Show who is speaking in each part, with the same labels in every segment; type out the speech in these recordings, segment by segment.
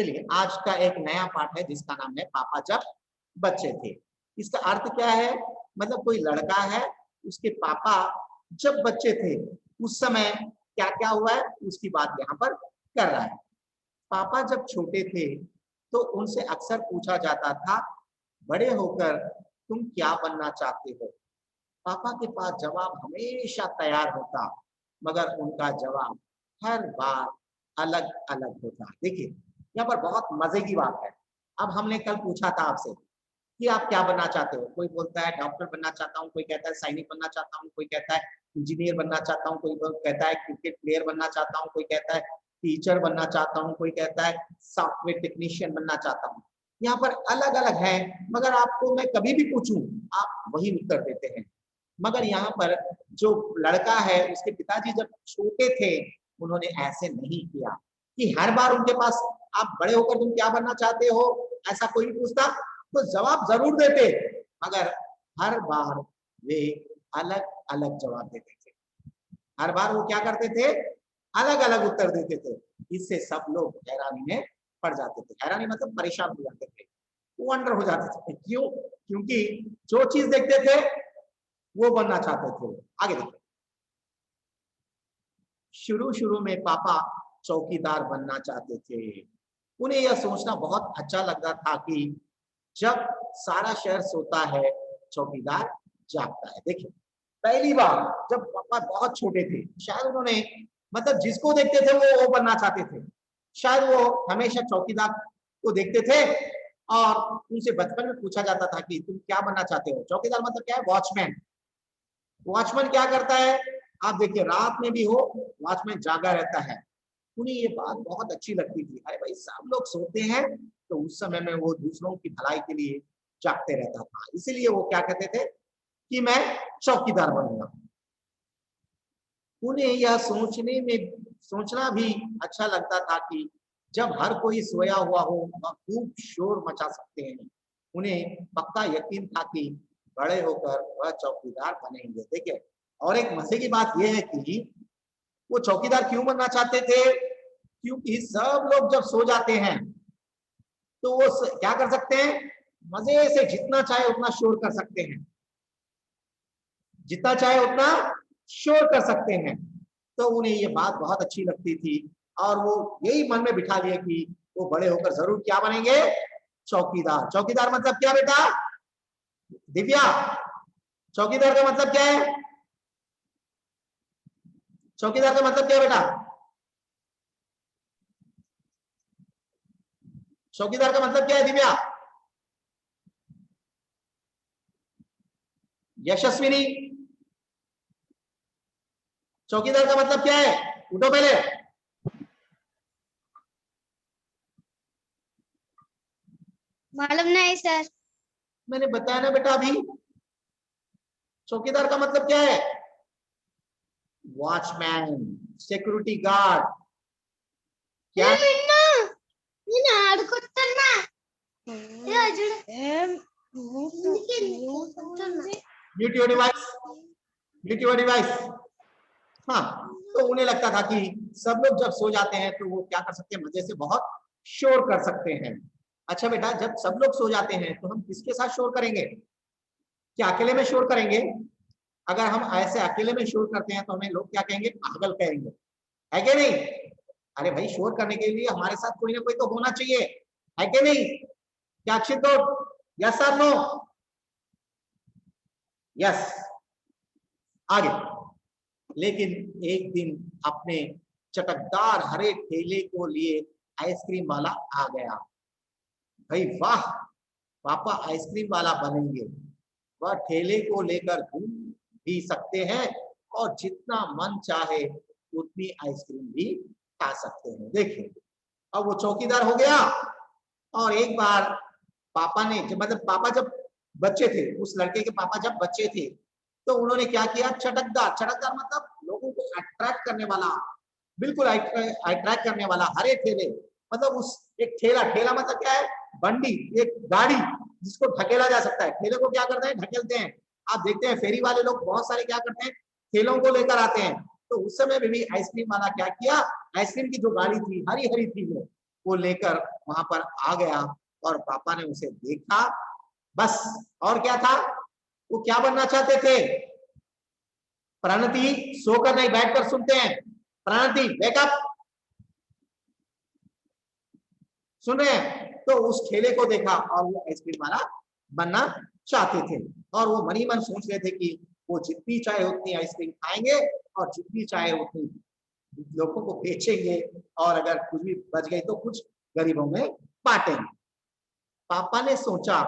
Speaker 1: चलिए आज का एक नया पाठ है जिसका नाम है पापा जब बच्चे थे। इसका अर्थ क्या है? मतलब कोई लड़का है, उसके पापा जब बच्चे थे उस समय क्या क्या हुआ है उसकी बात यहाँ पर कर रहा है। पापा जब छोटे थे तो उनसे अक्सर पूछा जाता था, बड़े होकर तुम क्या बनना चाहते हो? पापा के पास जवाब हमेशा तैयार होता, मगर उनका जवाब हर बार अलग अलग होता। देखिए यहाँ पर बहुत मजे की बात है। अब हमने कल पूछा था आपसे कि आप क्या बनना चाहते हो? कोई बोलता है डॉक्टर बनना चाहता हूँ, कोई कहता है सैनिक बनना चाहता हूँ, कोई कहता है इंजीनियर बनना चाहता हूँ, कोई कहता है क्रिकेट प्लेयर बनना चाहता हूँ, कोई कहता है टीचर बनना चाहता हूँ, कोई कहता है सॉफ्टवेयर टेक्नीशियन बनना चाहता हूँ। यहाँ पर अलग अलग है, मगर आपको मैं कभी भी पूछूं आप वही उत्तर देते हैं। मगर यहाँ पर जो लड़का है उसके पिताजी जब छोटे थे उन्होंने ऐसे नहीं किया कि हर बार उनके पास आप बड़े होकर तुम क्या बनना चाहते हो ऐसा कोई भी पूछता तो जवाब जरूर देते, मगर हर बार वे अलग अलग जवाब देते थे। हर बार वो क्या करते थे? अलग अलग उत्तर देते थे। इससे सब लोग हैरानी में पड़ जाते थे। हैरानी मतलब परेशान हो जाते थे, वंडर हो जाते थे। क्यों? क्योंकि जो चीज देखते थे वो बनना चाहते थे। आगे देखिए, शुरू शुरू में पापा चौकीदार बनना चाहते थे। उन्हें यह सोचना बहुत अच्छा लगता था कि जब सारा शहर सोता है चौकीदार जागता है। देखिए पहली बार जब पापा बहुत छोटे थे शायद उन्होंने मतलब जिसको देखते थे वो बनना चाहते थे। शायद वो हमेशा चौकीदार को देखते थे और उनसे बचपन में पूछा जाता था कि तुम क्या बनना चाहते हो? चौकीदार मतलब क्या है? वॉचमैन। वॉचमैन क्या करता है? आप देखिए रात में भी हो वॉचमैन जागा रहता है। उन्हें ये बात बहुत अच्छी लगती थी, अरे भाई सब लोग सोते हैं तो उस समय में वो दूसरों की भलाई के लिए जागते रहता था। इसीलिए वो क्या कहते थे कि मैं चौकीदार बनूंगा। उन्हें यह सोचना भी अच्छा लगता था कि जब हर कोई सोया हुआ हो वह खूब शोर मचा सकते हैं। उन्हें पक्का यकीन था कि बड़े होकर वह चौकीदार बनेंगे। देखिए और एक मजे की बात यह है कि वो चौकीदार क्यों बनना चाहते थे? क्योंकि सब लोग जब सो जाते हैं तो वो क्या कर सकते हैं? मजे से जितना चाहे उतना शोर कर सकते हैं, जितना चाहे उतना शोर कर सकते हैं। तो उन्हें ये बात बहुत अच्छी लगती थी और वो यही मन में बिठा लिया कि वो बड़े होकर जरूर क्या बनेंगे? चौकीदार। चौकीदार मतलब क्या बेटा? दिव्या, चौकीदार का मतलब क्या है? चौकीदार का मतलब क्या है बेटा? चौकीदार का मतलब क्या है दिव्या? यशस्विनी, चौकीदार का मतलब क्या है? उठो पहले।
Speaker 2: मालूम नहीं सर।
Speaker 1: मैंने बताया ना बेटा अभी, चौकीदार का मतलब क्या है? Watchman, security guard. क्या? Mute your device, mute your device. हाँ, तो उन्हें लगता था कि सब लोग जब सो जाते हैं तो वो क्या कर सकते हैं? मजे से बहुत शोर कर सकते हैं। अच्छा बेटा, जब सब लोग सो जाते हैं तो हम किसके साथ शोर करेंगे? क्या अकेले में शोर करेंगे? अगर हम ऐसे अकेले में शोर करते हैं तो हमें लोग क्या कहेंगे? पागल कहेंगे, है कि नहीं? अरे भाई शोर करने के लिए हमारे साथ कोई ना कोई तो होना चाहिए, है कि नहीं? क्या अच्छी तो यस और नो? यस। आगे, लेकिन एक दिन अपने चटकदार हरे ठेले को लिए आइसक्रीम वाला आ गया। भाई वाह, पापा आइसक्रीम वाला बनेंगे। वह ठेले को लेकर घूम भी सकते हैं और जितना मन चाहे उतनी आइसक्रीम भी खा सकते हैं। देखिए अब वो चौकीदार हो गया और एक बार पापा ने मतलब पापा जब बच्चे थे, उस लड़के के पापा जब बच्चे थे तो उन्होंने क्या किया? चटकदार, चटकदार मतलब लोगों को अट्रैक्ट करने वाला, बिल्कुल अट्रैक्ट करने वाला हरे ठेले। मतलब उस एक ठेला, ठेला मतलब क्या है? बंडी, एक गाड़ी जिसको ढकेला जा सकता है। ठेले को क्या करते हैं? ढकेलते हैं। आप देखते हैं फेरी वाले लोग बहुत सारे क्या करते हैं? ठेलों को लेकर आते हैं। तो उस समय में भी आइसक्रीम वाला क्या किया? आइसक्रीम की जो गाड़ी थी हरी हरी थी वो लेकर वहां पर आ गया और पापा ने उसे देखा, बस। और क्या था, वो क्या बनना चाहते थे? प्रणति, सोकर नहीं बैठकर सुनते हैं। प्रणति वेकअप, सुन रहे हैं? तो उस ठेले को देखा और वो आइसक्रीम वाला बनना चाहते थे और वो मनी मन सोच रहे थे कि वो जितनी चाहे उतनी आइसक्रीम खाएंगे और जितनी चाहे उतनी लोगों को बेचेंगे और अगर कुछ भी बच गई तो कुछ गरीबों में बांटेंगे। पापा ने सोचा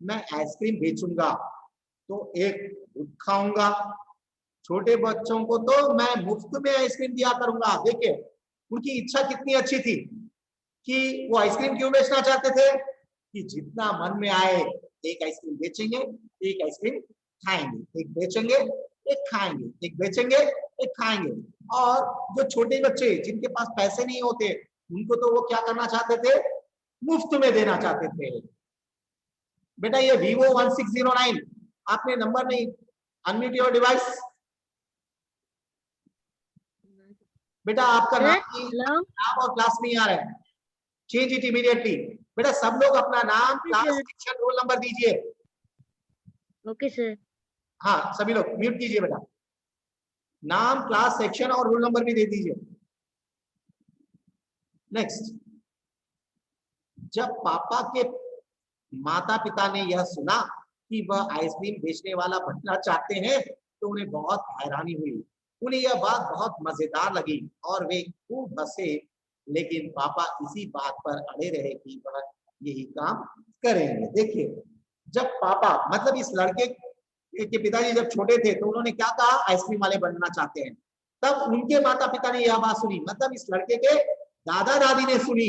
Speaker 1: मैं आइसक्रीम बेचूंगा तो एक खुद खाऊंगा, छोटे बच्चों को तो मैं मुफ्त में आइसक्रीम दिया करूंगा। देखिए उनकी इच्छा कितनी अच्छी थी कि वो आइसक्रीम क्यों बेचना चाहते थे कि जितना मन में आए एक आइसक्रीम बेचेंगे, एक आइसक्रीम खाएंगे, एक बेचेंगे एक खाएंगे, एक बेचेंगे एक खाएंगे। और जो छोटे बच्चे जिनके पास पैसे नहीं होते उनको तो वो क्या करना चाहते थे, मुफ्त में देना चाहते थे। बेटा ये Vivo 1609, आपने नंबर नहीं, अनम्यूट योर डिवाइस। बेटा आपका नाम और क्लास नहीं आ रहा है, चेंज इट इमीडिएटली। बेटा सब लोग अपना नाम, क्लास, सेक्शन, रोल नंबर दीजिए।
Speaker 2: Okay sir.
Speaker 1: हाँ सभी लोग म्यूट कीजिए बेटा, नाम, क्लास, सेक्शन और रोल नंबर भी दे दीजिए। नेक्स्ट, जब पापा के माता पिता ने यह सुना कि वह आइसक्रीम बेचने वाला बनना चाहते हैं तो उन्हें बहुत हैरानी हुई। उन्हें यह बात बहुत मजेदार लगी और वे खूब हंसे, लेकिन पापा इसी बात पर अड़े रहे कि वह यही काम करेंगे। देखिए जब पापा मतलब इस लड़के के पिताजी जब छोटे थे तो उन्होंने क्या कहा, आइसक्रीम वाले बनना चाहते हैं। तब उनके माता पिता ने यह बात सुनी, मतलब इस लड़के के दादा दादी ने सुनी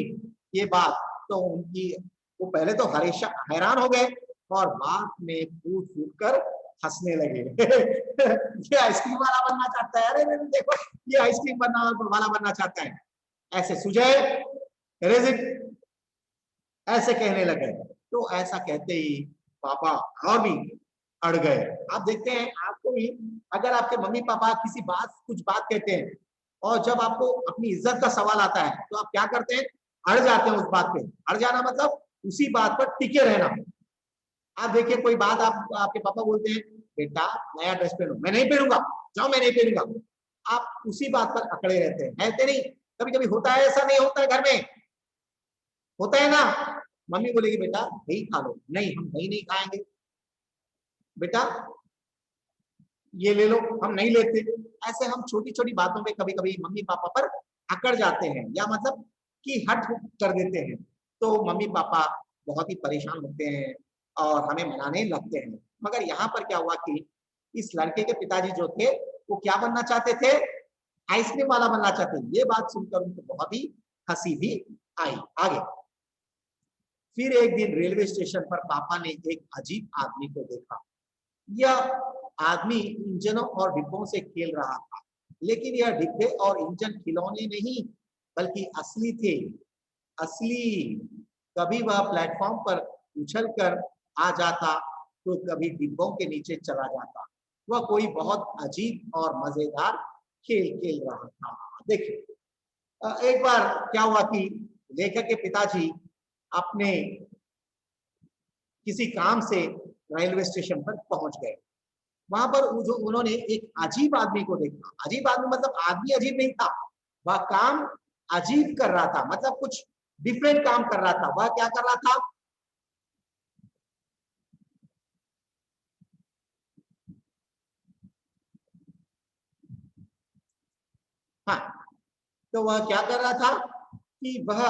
Speaker 1: ये बात, तो उनकी वो पहले तो हमेशा हैरान हो गए और बाद में फूट फूट कर हंसने लगे। ये आइसक्रीम वाला बनना चाहता है, अरे देखो ये आइसक्रीम वाला बनना चाहता है, ऐसे सुजय रेजिट ऐसे कहने लगे। तो ऐसा कहते ही पापा और भी अड़ गए। आप देखते हैं आपको भी, अगर आपके मम्मी पापा किसी बात कुछ बात कहते हैं और जब आपको अपनी इज्जत का सवाल आता है तो आप क्या करते हैं, अड़ जाते हैं उस बात पे। अड़ जाना मतलब उसी बात पर टिके रहना। आप देखिए कोई बात आपके पापा बोलते हैं बेटा नया ड्रेस पहनो, मैं नहीं पहनूंगा, जाओ मैं नहीं पहनूंगा। आप उसी बात पर अकड़े रहते हैं, रहते नहीं? कभी कभी होता है, ऐसा नहीं होता है घर में, होता है ना? मम्मी बोलेगी बेटा दही खा लो, नहीं हम दही नहीं खाएंगे, बेटा ये ले लो, हम नहीं लेते। ऐसे हम छोटी छोटी बातों पे कभी कभी मम्मी पापा पर अकड़ जाते हैं या मतलब कि हट कर देते हैं, तो मम्मी पापा बहुत ही परेशान होते हैं और हमें मनाने लगते हैं। मगर यहाँ पर क्या हुआ कि इस लड़के के पिताजी जो थे वो क्या बनना चाहते थे, आइसक्रीम वाला बनना चाहते थे। ये बात सुनकर उनको बहुत ही हंसी भी आई। आगे, फिर एक दिन रेलवे स्टेशन पर पापा ने एक अजीब आदमी को देखा। यह आदमी इंजनों और डिब्बों से खेल रहा था, लेकिन यह डिब्बे और इंजन खिलौने नहीं बल्कि असली थे। असली। कभी वह प्लेटफॉर्म पर उछल कर आ जाता तो कभी डिब्बों के नीचे चला जाता। वह कोई बहुत अजीब और मजेदार खेल खेल रहा था। देखिए एक बार क्या हुआ कि लेखक के पिताजी अपने किसी काम से रेलवे स्टेशन पर पहुंच गए। वहां पर जो उन्होंने एक अजीब आदमी को देखा। अजीब आदमी मतलब आदमी अजीब नहीं था, वह काम अजीब कर रहा था, मतलब कुछ डिफरेंट काम कर रहा था। वह क्या कर रहा था, हाँ, तो वह क्या कर रहा था कि वह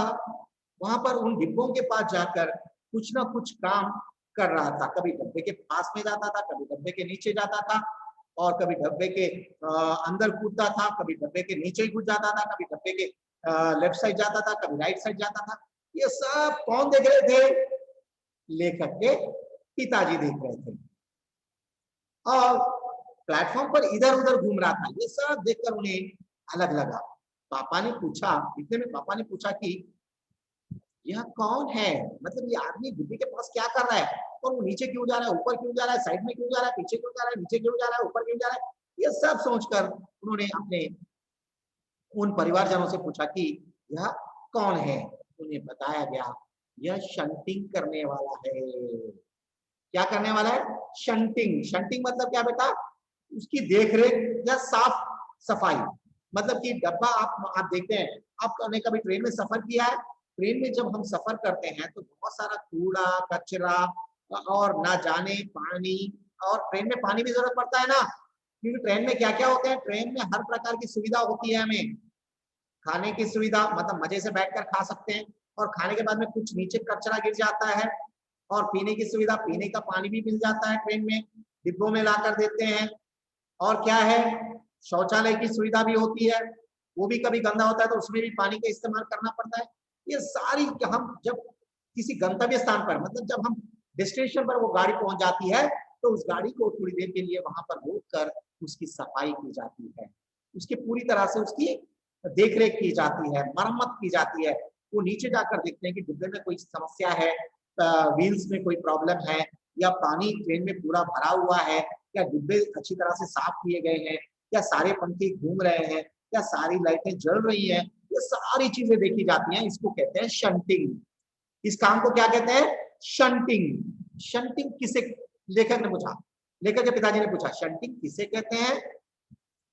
Speaker 1: वहां पर उन डिब्बों के पास जाकर कुछ ना कुछ काम कर रहा था। कभी डब्बे के पास में जाता था, कभी डब्बे के नीचे जाता था और कभी डब्बे के अंदर कूदता था, कभी डब्बे के नीचे ही कूद जाता था, कभी डब्बे के लेफ्ट साइड जाता था, कभी राइट साइड जाता था। ये सब कौन देख रहे थे, लेखक के पिताजी देख रहे थे। और प्लेटफॉर्म पर इधर उधर घूम रहा था। ये सब देखकर उन्हें अलग लगा। पापा ने पूछा, इतने में पापा ने पूछा कि यह कौन है, मतलब ये आदमी डिब्बे के पास क्या कर रहा है और वो नीचे क्यों जा रहा है, ऊपर क्यों जा रहा है, साइड में क्यों जा रहा है, पीछे क्यों जा रहा है, नीचे क्यों जा रहा है, ऊपर क्यों जा रहा है। ये सब सोचकर उन्होंने अपने उन परिवारजनों से पूछा कि यह कौन है। उन्हें बताया गया यह शंटिंग करने वाला है। क्या करने वाला है? शंटिंग। शंटिंग मतलब क्या बेटा? उसकी देखरेख या साफ सफाई। मतलब कि डब्बा आप देखते हैं, आपने कभी ट्रेन में सफर किया है? ट्रेन में जब हम सफर करते हैं तो बहुत सारा कूड़ा कचरा और ना जाने पानी, और ट्रेन में पानी भी जरूरत पड़ता है ना, क्योंकि ट्रेन में क्या क्या होता है, ट्रेन में हर प्रकार की सुविधा होती है। हमें खाने की सुविधा, मतलब मजे से बैठकर खा सकते हैं, और खाने के बाद में कुछ नीचे कचरा गिर जाता है, और पीने की सुविधा, पीने का पानी भी मिल जाता है ट्रेन में, डिब्बों में लाकर देते हैं। और क्या है, शौचालय की सुविधा भी होती है, वो भी कभी गंदा होता है तो उसमें भी पानी का इस्तेमाल करना पड़ता है। ये सारी, हम जब किसी गंतव्य स्थान पर, मतलब जब हम डेस्टिनेशन पर वो गाड़ी पहुंच जाती है, तो उस गाड़ी को थोड़ी देर के लिए वहां पर रोक कर उसकी सफाई की जाती है, उसकी पूरी तरह से उसकी देखरेख की जाती है, मरम्मत की जाती है। वो नीचे जाकर देखते हैं कि डिब्बे में कोई समस्या है, व्हील्स में कोई प्रॉब्लम है, या पानी ट्रेन में पूरा भरा हुआ है, या डिब्बे अच्छी तरह से साफ किए गए हैं, या सारे पंखे घूम रहे हैं, या सारी लाइटें जल रही हैं। ये सारी चीजें देखी जाती हैं। इसको कहते हैं शंटिंग। इस काम को क्या कहते हैं? शंटिंग। शंटिंग किसे, लेखक ने पूछा, लेखक के पिताजी ने पूछा शंटिंग किसे कहते हैं?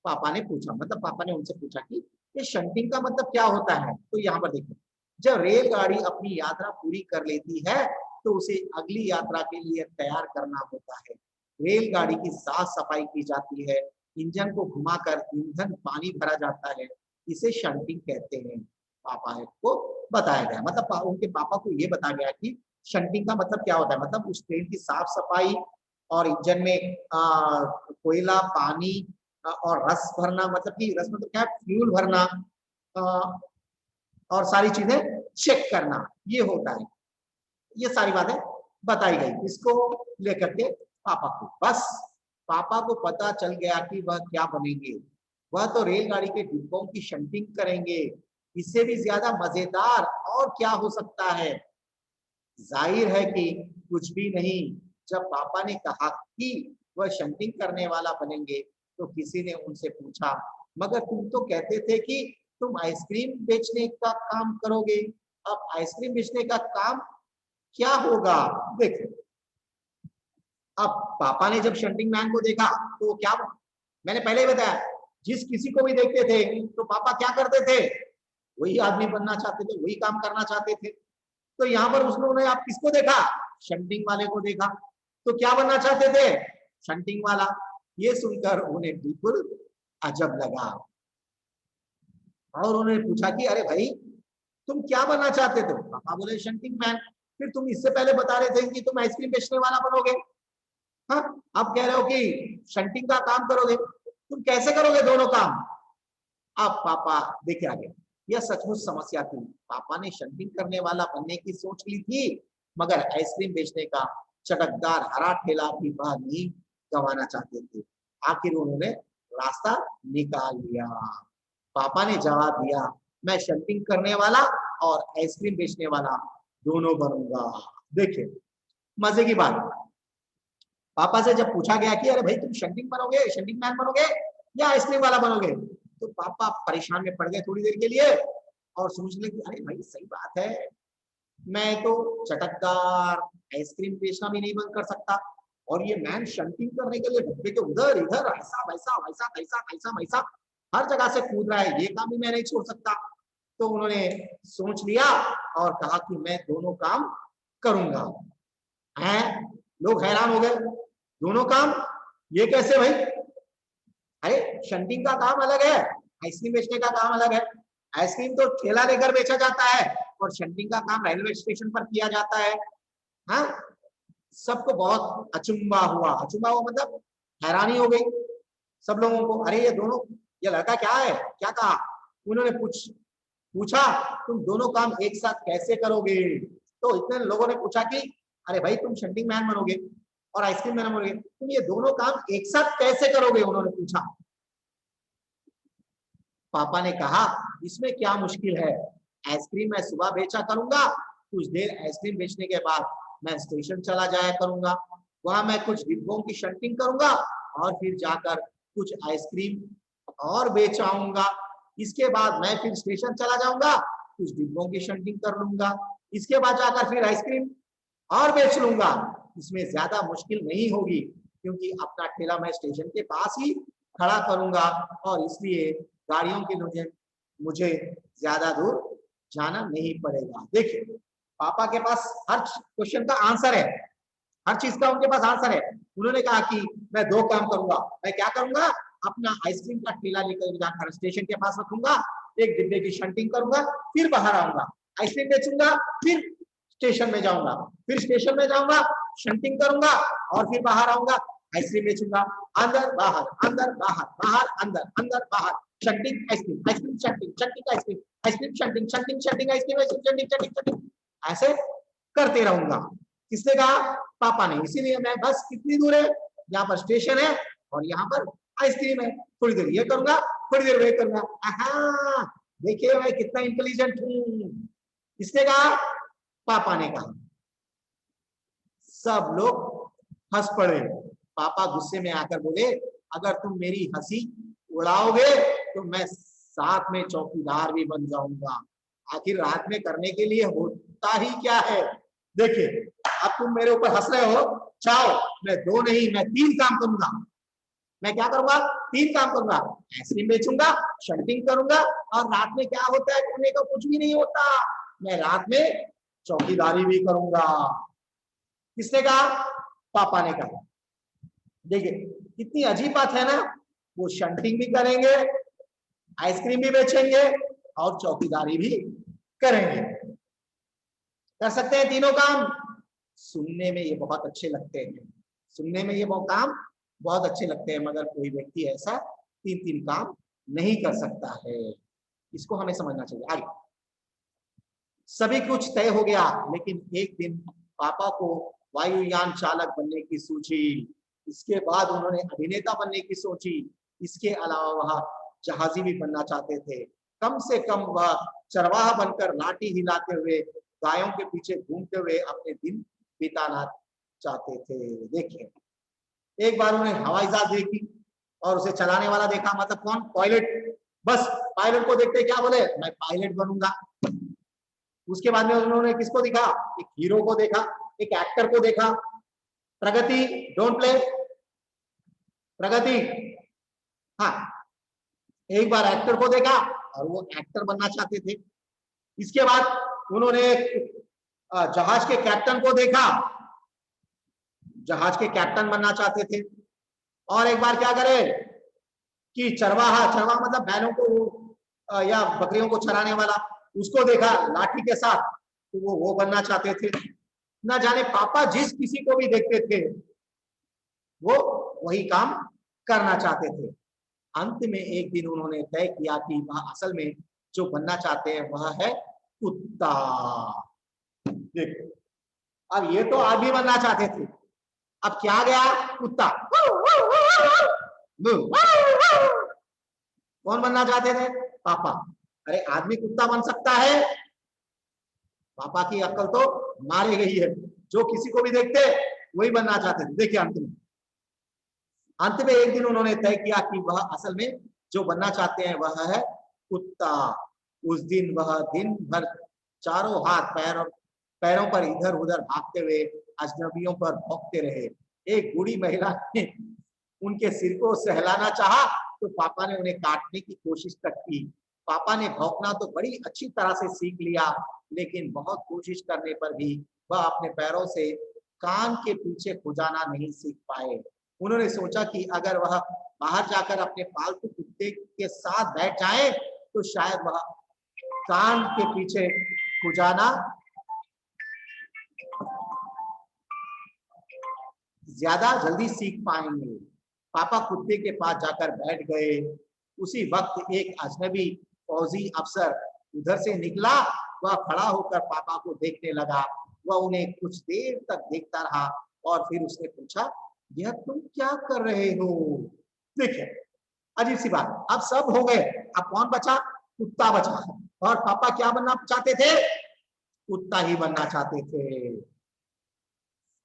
Speaker 1: पापा ने पूछा, मतलब पापा ने उनसे पूछा कि ये शंटिंग का मतलब क्या होता है। तो यहाँ पर देखो, जब रेलगाड़ी अपनी यात्रा पूरी कर लेती है तो उसे अगली यात्रा के लिए तैयार करना होता है। रेलगाड़ी की साफ सफाई की जाती है, इंजन को घुमाकर ईंधन पानी भरा जाता है, इसे शंटिंग कहते हैं। पापा को बताया गया, मतलब उनके पापा को ये बताया गया कि शंटिंग का मतलब क्या होता है। मतलब उस ट्रेन की साफ सफाई, और इंजन में कोयला, पानी और रस भरना, मतलब कि रस मतलब क्या है, फ्यूल भरना, और सारी चीजें चेक करना, ये होता है। ये सारी बातें बताई गई, इसको लेकर के पापा को, बस पापा को पता चल गया कि वह क्या बनेंगे। वह तो रेलगाड़ी के डिब्बों की शंटिंग करेंगे। इससे भी ज्यादा मजेदार और क्या हो सकता है। जाहिर है कि कुछ भी नहीं। जब पापा ने कहा कि वह शंटिंग करने वाला बनेंगे, तो किसी ने उनसे पूछा, मगर तुम तो कहते थे कि तुम आइसक्रीम बेचने का काम करोगे, अब आइसक्रीम बेचने का काम क्या होगा? देखो, अब पापा ने जब शंटिंग मैन को देखा तो क्या, मैंने पहले ही बताया, जिस किसी को भी देखते थे तो पापा क्या करते थे? वही आदमी बनना चाहते थे, वही काम करना चाहते थे। तो यहाँ पर उन्होंने आप किसको देखा? शंटिंग वाले को देखा। तो क्या बनना चाहते थे? शंटिंग वाला। ये सुनकर उन्हें बिल्कुल अजब लगा, और उन्होंने पूछा कि अरे भाई, तुम क्या बनना चाहते थे? पापा बोले शंटिंग मैन। फिर तुम इससे पहले बता रहे थे कि तुम आइसक्रीम बेचने वाला बनोगे। हाँ, अब कह रहे हो कि शंटिंग का काम करोगे। तुम कैसे करोगे दोनों काम? अब पापा देखे आगे, यह सचमुच समस्या थी। पापा ने शंटिंग करने वाला बनने की सोच ली थी, मगर आइसक्रीम बेचने का चटकदार हरा ठेला भी वह नहीं गंवाना चाहते थे। आखिर उन्होंने रास्ता निकाल लिया। पापा ने जवाब दिया, मैं शंटिंग करने वाला और आइसक्रीम बेचने वाला दोनों बनूंगा। देखिए, मजे की बात, पापा से जब पूछा गया कि अरे भाई, तुम शंटिंग बनोगे, शंटिंग मैन बनोगे या आइसक्रीम वाला बनोगे, तो पापा परेशान में पड़ गए थोड़ी देर के लिए, और सोचने लगे अरे भाई सही बात है, मैं तो चटकदार आइसक्रीम बेचना भी नहीं बंद कर सकता, और ये मैन शंटिंग करने के लिए डब्बे के उधर इधर ऐसा वैसा वैसा तैसा ऐसा वैसा हर जगह से कूद रहा है, ये काम भी मैं नहीं छोड़ सकता। तो उन्होंने सोच लिया और कहा कि मैं दोनों काम करूंगा। हैं, लोग हैरान हो गए, दोनों काम, ये कैसे भाई? अरे शंटिंग का काम अलग है, आइसक्रीम बेचने का काम अलग है। आइसक्रीम तो ठेला लेकर बेचा जाता है, और शंटिंग का काम रेलवे स्टेशन पर किया जाता है। हाँ, सबको बहुत अचंभा हुआ। अचंभा हुआ मतलब हैरानी हो गई सब लोगों को। अरे ये दोनों, ये लड़का क्या है, क्या कहा? उन्होंने पूछा तुम दोनों काम एक साथ कैसे करोगे? तो इतने लोगों ने पूछा कि अरे भाई, तुम शंटिंग मैन बनोगे और आइसक्रीम मैन बनोगे, तुम ये दोनों काम एक साथ कैसे करोगे? उन्होंने पूछा। पापा ने कहा, इसमें क्या मुश्किल है, आइसक्रीम मैं सुबह बेचा करूंगा, कुछ देर आइसक्रीम बेचने के बाद मैं स्टेशन चला जाया करूंगा, वहां मैं कुछ डिब्बों की शंटिंग करूंगा, और फिर जाकर कुछ आइसक्रीम और बेच आऊंगा। इसके बाद मैं फिर स्टेशन चला जाऊंगा, कुछ डिब्बों की शंटिंग कर लूंगा, इसके बाद जाकर फिर आइसक्रीम और बेच लूंगा। इसमें ज्यादा मुश्किल नहीं होगी क्योंकि अपना ठेला मैं स्टेशन के पास ही खड़ा करूंगा और इसलिए गाड़ियों के मुझे मुझे ज्यादा दूर जाना नहीं पड़ेगा। देखिए पापा के पास हर क्वेश्चन का आंसर है, हर चीज का उनके पास आंसर है। उन्होंने कहा कि मैं दो काम करूंगा, मैं क्या करूंगा, अपना आइसक्रीम का ठेला लेकर जाकर स्टेशन के पास रखूंगा, एक डिब्बे की शंटिंग करूंगा, फिर बाहर आऊंगा, आइसक्रीम बेचूंगा, फिर स्टेशन में जाऊंगा, फिर स्टेशन में जाऊंगा, शंटिंग करूंगा और फिर बाहर आऊंगा, आइसक्रीम बेचूंगा, अंदर बाहर अंदर बाहर बाहर अंदर अंदर बाहर, shunting ice cream ice cream shunting shunting ice cream ice cream shunting shunting shunting ice cream ice cream shunting shunting shunting, ऐसे करते रहूंगा। किसने कहा? पापा ने। इसीलिए मैं बस कितनी दूर है, यहाँ पर स्टेशन है और यहाँ पर आइसक्रीम है, थोड़ी देर ये करूंगा, थोड़ी देर वे करूंगा। देखिए मैं कितना इंटेलिजेंट हूं। किसने कहा? पापा ने कहा। सब लोग हंस पड़े। पापा गुस्से में आकर बोले, अगर तुम मेरी हंसी उड़ाओगे तो मैं साथ में चौकीदार भी बन जाऊंगा। आखिर रात में करने के लिए होता ही क्या है। देखिए अब तुम मेरे ऊपर हंस रहे हो, चाहो मैं दो नहीं मैं तीन काम करूंगा। मैं क्या करूंगा? तीन काम करूंगा, आइसक्रीम बेचूंगा, शंटिंग करूंगा और रात में क्या होता है करने का कुछ भी नहीं होता, मैं रात में चौकीदारी भी करूंगा। किसने कहा? पापा ने कहा। देखिए कितनी अजीब बात है ना, वो शंटिंग भी करेंगे, आइसक्रीम भी बेचेंगे और चौकीदारी भी करेंगे। कर सकते हैं तीनों काम। सुनने में ये बहुत अच्छे लगते हैं, सुनने में ये वो काम बहुत अच्छे लगते हैं, मगर कोई व्यक्ति ऐसा तीन तीन काम नहीं कर सकता है। इसको हमें समझना चाहिए। आगे सभी कुछ तय हो गया, लेकिन एक दिन पापा को वायुयान चालक बनने की सूझी। इसके बाद उन्होंने अभिनेता बनने की सोची। इसके अलावा वह जहाजी भी बनना चाहते थे। कम से कम वह चरवाहा बनकर लाठी हिलाते हुए गायों के पीछे घूमते हुए अपने दिन बिताना चाहते थे। देखिए एक बार उन्हें हवाई जहाज देखी और उसे चलाने वाला देखा, मतलब कौन? पायलट। बस पायलट को देखते क्या बोले, मैं पायलट बनूंगा। उसके बाद में उन्होंने किसको देखा? एक हीरो को देखा, एक एक्टर को देखा। प्रगति, डोंट प्ले, प्रगति। हाँ, एक बार एक्टर को देखा और वो एक्टर बनना चाहते थे। इसके बाद उन्होंने जहाज के कैप्टन को देखा, जहाज के कैप्टन बनना चाहते थे। और एक बार क्या करे कि चरवाहा, चरवाहा मतलब बैलों को या बकरियों को चराने वाला, उसको देखा लाठी के साथ, तो वो बनना चाहते थे। ना जाने पापा जिस किसी को भी देखते थे वो वही काम करना चाहते थे। अंत में एक दिन उन्होंने तय किया कि वह असल में जो बनना चाहते हैं वह है कुत्ता। देखो अब ये तो आदमी बनना चाहते थे, अब क्या गया? कुत्ता। कौन बनना चाहते थे? पापा। अरे आदमी कुत्ता बन सकता है? पापा की अक्ल तो मारी गई है, जो किसी को भी देखते वही बनना चाहते थे। देखिए अंत में एक दिन उन्होंने तय किया कि वह असल में जो बनना चाहते हैं वह है कुत्ता। उस दिन वह दिन भर चारों हाथ पैरों पर इधर उधर भागते हुए अजनबियों पर भौंकते रहे। एक बूढ़ी महिला ने उनके सिर को सहलाना चाहा तो पापा ने उन्हें काटने की कोशिश तक की। पापा ने भौंकना तो बड़ी अच्छी तरह से सीख लिया, लेकिन बहुत कोशिश करने पर भी वह अपने पैरों से कान के पीछे खुजाना नहीं सीख पाए। उन्होंने सोचा कि अगर वह बाहर जाकर अपने पालतू कुत्ते के साथ बैठ जाए तो शायद वह कान के पीछे खुजाना ज्यादा जल्दी सीख पाएंगे। पापा कुत्ते के पास जाकर बैठ गए। उसी वक्त एक अजनबी फौजी अफसर उधर से निकला। वह खड़ा होकर पापा को देखने लगा। वह उन्हें कुछ देर तक देखता रहा और फिर उसने पूछा, यह तुम क्या कर रहे हो? देखिए अजीब सी बात, अब सब हो गए, अब कौन बचा? कुत्ता बचा। और पापा क्या बनना चाहते थे? कुत्ता ही बनना चाहते थे।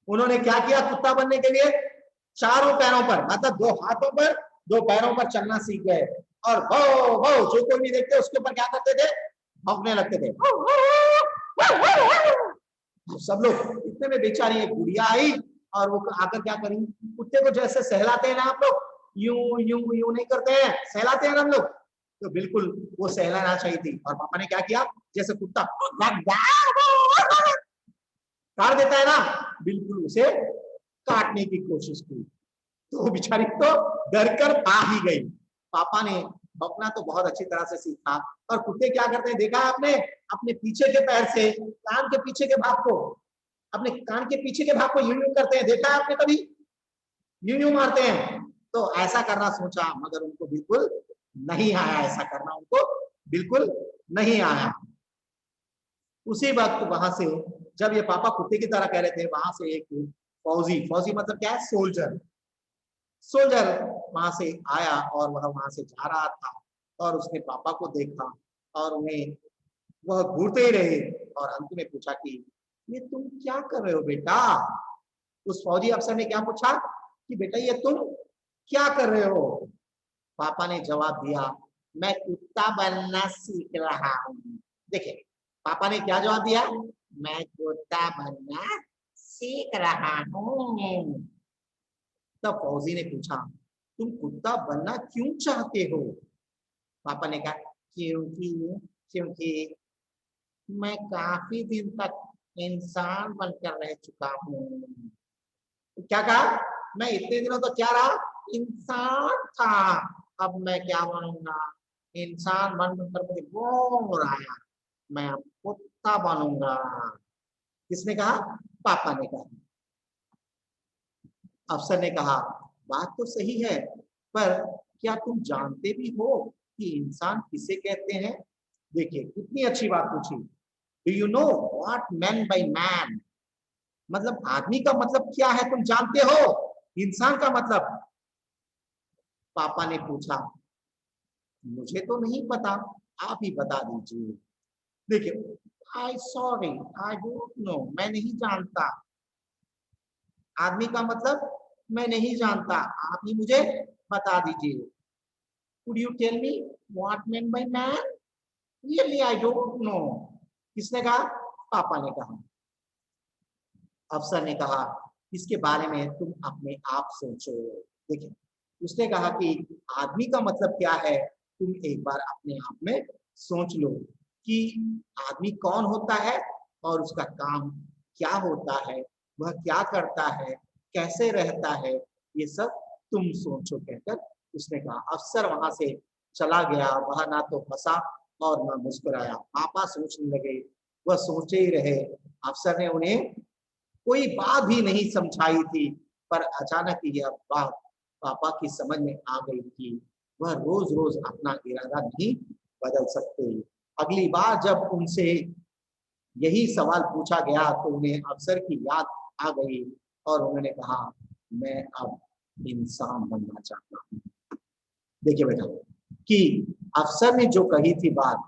Speaker 1: उन्होंने क्या किया कुत्ता बनने के लिए? चारों पैरों पर, मतलब दो हाथों पर दो पैरों पर चलना सीख गए और भो भो जो कोई भी देखते उसके ऊपर क्या करते थे? भौंकने लगते थे। सब लोग, इतने में बेचारी एक बुढ़िया आई और वो आकर क्या करी, कुत्ते को जैसे सहलाते हैं ना आप लोग, यूं यूं यूं नहीं करते हैं, सहलाते हैं ना हम लोग, तो बिल्कुल वो सहलाना चाहिए थी। और पापा ने क्या किया, जैसे कुत्ता काट देता है ना, बिल्कुल उसे काटने की कोशिश की, तो बेचारी तो डर कर भाग ही गई। पापा ने भौंकना तो बहुत अच्छी तरह से सीखा। और कुत्ते क्या करते हैं देखा आपने, अपने पीछे के पैर से कान के पीछे के भाग को, अपने कान के पीछे के भाग को यूं यूं करते हैं, देखा है आपने कभी, यूं यूं मारते हैं। तो ऐसा करना सोचा, मगर उनको बिल्कुल नहीं आया, ऐसा करना उनको बिल्कुल नहीं आया। उसी वक्त वहां से, जब ये पापा कुत्ते की तरह कह रहे थे, वहां से एक फौजी, फौजी मतलब क्या है, सोल्जर, सोल्जर वहां से आया और वह वहां से जा रहा था। और उसने पापा को देखा और उन्हें, वह घूरते ही रहे और अंत में पूछा कि ये तुम क्या कर रहे हो बेटा। उस फौजी अफसर ने क्या पूछा कि बेटा ये तुम क्या कर रहे हो। पापा ने जवाब दिया, मैं कुत्ता बनना सीख रहा हूँ। देखिए पापा ने क्या जवाब दिया, मैं कुत्ता बनना सीख रहा हूँ। तब फौजी ने पूछा, तुम कुत्ता बनना क्यों चाहते हो। पापा ने कहा, क्योंकि क्योंकि मैं काफी दिन तक इंसान बनकर रह चुका हूँ। क्या कहा, मैं इतने दिनों तक क्या रहा, इंसान था, अब मैं क्या बनूंगा, इंसान बनकर मुझे बोर आया, मैं अब कुत्ता बनूंगा। किसने कहा, पापा ने कहा। अफसर ने कहा, बात तो सही है, पर क्या तुम जानते भी हो कि इंसान किसे कहते हैं। देखिए कितनी अच्छी बात पूछी, do you know what man by man, मतलब आदमी का मतलब क्या है तुम जानते हो, इंसान का मतलब। पापा ने पूछा, मुझे तो नहीं पता, आप ही बता दीजिए। देखिए, आई सॉरी, आई डोंट नो, मैं नहीं जानता, आदमी का मतलब मैं नहीं जानता, आप ही मुझे बता दीजिए। Could you tell me what meant by man? Really, I don't know. किसने कहा, पापा ने कहा। अफसर ने कहा, इसके बारे में तुम अपने आप सोचो। देखिए उसने कहा कि आदमी का मतलब क्या है, तुम एक बार अपने आप में सोच लो कि आदमी कौन होता है और उसका काम क्या होता है, वह क्या करता है, कैसे रहता है, ये सब तुम सोचो, कहकर उसने कहा। अफसर वहां से चला गया, वह ना तो हंसा और ना मुस्कुराया। पापा सोचने लगे, वह सोचे ही रहे। अफसर ने उन्हें कोई बात भी नहीं समझाई थी, पर अचानक यह बात पापा की समझ में आ गई कि वह रोज रोज अपना इरादा नहीं बदल सकते। अगली बार जब उनसे यही सवाल पूछा गया तो उन्हें अफसर की याद आ गई और उन्होंने कहा, मैं अब इंसान बनना चाहता हूँ। देखिए बेटा कि अफसर ने जो कही थी बात,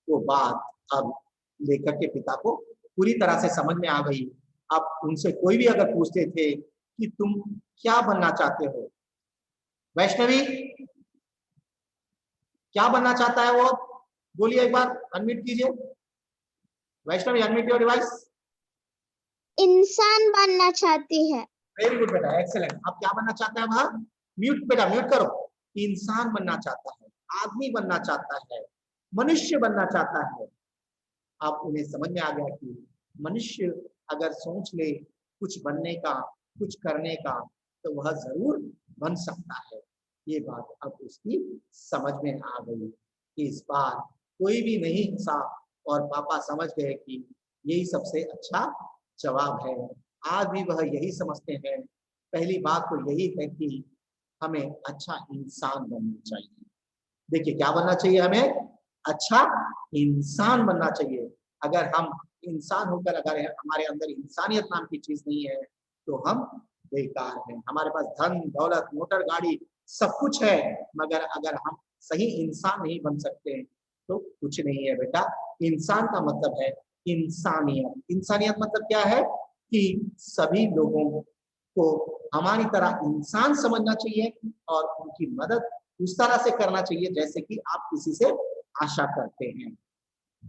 Speaker 1: वो बात अब लेखक के पिता को पूरी तरह से समझ में आ गई। अब उनसे कोई भी अगर पूछते थे कि तुम क्या बनना चाहते हो, वैष्णवी क्या बनना चाहता है वो, बोलिए एक बार, अनम्यूट कीजिए। Vaishnavi unmute your device.
Speaker 2: इंसान बनना चाहती है।
Speaker 1: वेरी गुड बेटा, एक्सेलेंट। अब क्या बनना चाहता है वह, म्यूट बेटा, म्यूट करो। इंसान बनना चाहता है, आदमी बनना चाहता है, मनुष्य बनना चाहता है। अब उन्हें समझ में आ गया कि मनुष्य अगर सोच ले कुछ बनने का, कुछ करने का, तो वह जरूर बन सकता है। ये बात अब उसकी समझ में आ गई कि इस बार कोई भी नहीं हंसा और पापा समझ गए कि यही सबसे अच्छा जवाब है। आज भी वह यही समझते हैं। पहली बात तो यही है कि हमें अच्छा इंसान बनना चाहिए। देखिए क्या बनना चाहिए हमें, अच्छा इंसान बनना चाहिए। अगर हम इंसान होकर अगर हमारे अंदर इंसानियत नाम की चीज नहीं है तो हम बेकार हैं। हमारे पास धन दौलत मोटर गाड़ी सब कुछ है, मगर अगर हम सही इंसान नहीं बन सकते तो कुछ नहीं है बेटा। इंसान का मतलब है इंसानियत। इंसानियत मतलब क्या है कि सभी लोगों को हमारी तरह इंसान समझना चाहिए और उनकी मदद उस तरह से करना चाहिए जैसे कि आप किसी से आशा करते हैं।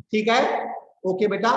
Speaker 1: ठीक है, ओके बेटा।